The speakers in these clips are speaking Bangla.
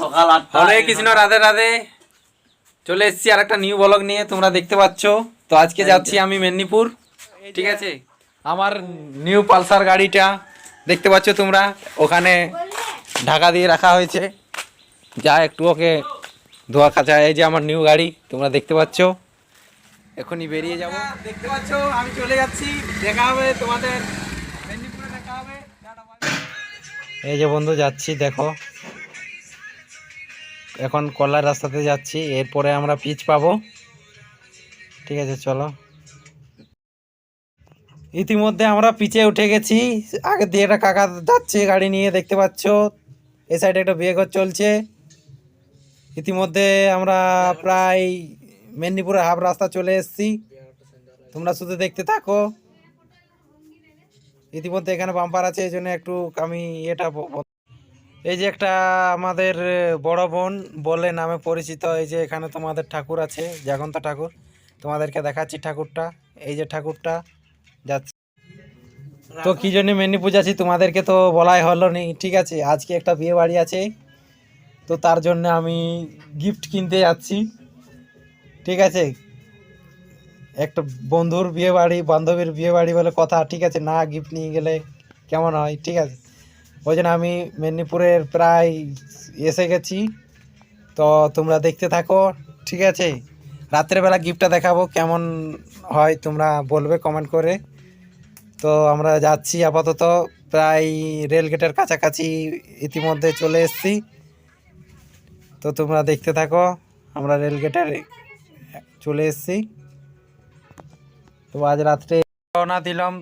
সকাল 8টা। হরে কৃষ্ণ, রাধে রাধে। চলে এসেছি আর একটা নিউ ব্লগ নিয়ে, তোমরা দেখতে পাচ্ছ। তো আজকে যাচ্ছি আমি মেদিনীপুর, ঠিক আছে। আমার নিউ পালসার গাড়িটা দেখতে পাচ্ছ তোমরা, ওখানে ঢাকা দিয়ে রাখা হয়েছে, যা একটু ওকে ধোয়া কাচা। এই যে আমার নিউ গাড়ি, তোমরা দেখতে পাচ্ছ। এখনই বেরিয়ে যাব, দেখতে পাচ্ছ আমি চলে যাচ্ছি। দেখা হবে তোমাদের মেদিনীপুরে, দেখা হবে। এই যে বন্ধু যাচ্ছি, দেখো এখন কলার রাস্তাতে যাচ্ছি, এরপরে আমরা পিচ পাবো, ঠিক আছে চলো। ইতিমধ্যে আমরা পিচে উঠে গেছি। আগে দিয়ে একটা কাকা যাচ্ছে গাড়ি নিয়ে, দেখতে পাচ্ছ। এই সাইডে একটা বিয়ে ঘর চলছে। ইতিমধ্যে আমরা প্রায় মেদিনীপুরের হাফ রাস্তা চলে এসেছি, তোমরা শুধু দেখতে থাকো। ইতিমধ্যে এখানে বাম্পার আছে, এই জন্য একটু আমি এই যে একটা আমাদের বড় বোন বলে নামে পরিচিত। এই যে এখানে তোমাদের ঠাকুর আছে, জাগন্তা ঠাকুর, তোমাদেরকে দেখাচ্ছি ঠাকুরটা। এই যে ঠাকুরটা যাচ্ছে। তো কি জন্য মেদিনীপুর যাচ্ছি তোমাদেরকে তো বলাই হলো নি, ঠিক আছে। আজকে একটা বিয়ে বাড়ি আছে, তো তার জন্য আমি গিফট কিনতে যাচ্ছি, ঠিক আছে। একটা বন্ধুর বিয়ে বাড়ি, বান্ধবীর বিয়ে বাড়ি বলে কথা, ঠিক আছে, না গিফট নিয়ে গেলে কেমন হয়, ঠিক আছে। ওই জন্য আমি মেদিনীপুরের প্রায় এসে গেছি, তো তোমরা দেখতে থাকো, ঠিক আছে। রাত্রেবেলা গিফটটা দেখাবো, কেমন হয় তোমরা বলবে কমেন্ট করে। তো আমরা যাচ্ছি আপাতত, প্রায় রেলগেটের কাছাকাছি ইতিমধ্যে চলে এসেছি। তো তোমরা দেখতে থাকো, আমরা রেলগেটের চলে এসেছি। তো আজ রাত্রে রওনা দিলাম,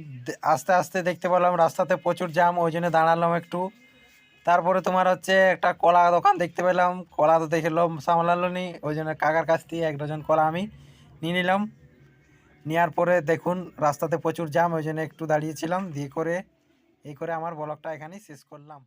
আস্তে আস্তে দেখতে পেলাম রাস্তাতে প্রচুর জ্যাম, ওই জন্য দাঁড়ালাম একটু। তারপরে তোমার হচ্ছে একটা কলা দোকান দেখতে পেলাম, কলা তো দেখলাম সামলালো নি, ওই জন্য কাকার কাছ থেকে 1 ডজন কলা আমি নিয়ে নিলাম। নেওয়ার পরে দেখুন রাস্তাতে প্রচুর জ্যাম, ওই জন্য একটু দাঁড়িয়েছিলাম, দিয়ে করে এই করে আমার ব্লগটা এখানেই শেষ করলাম।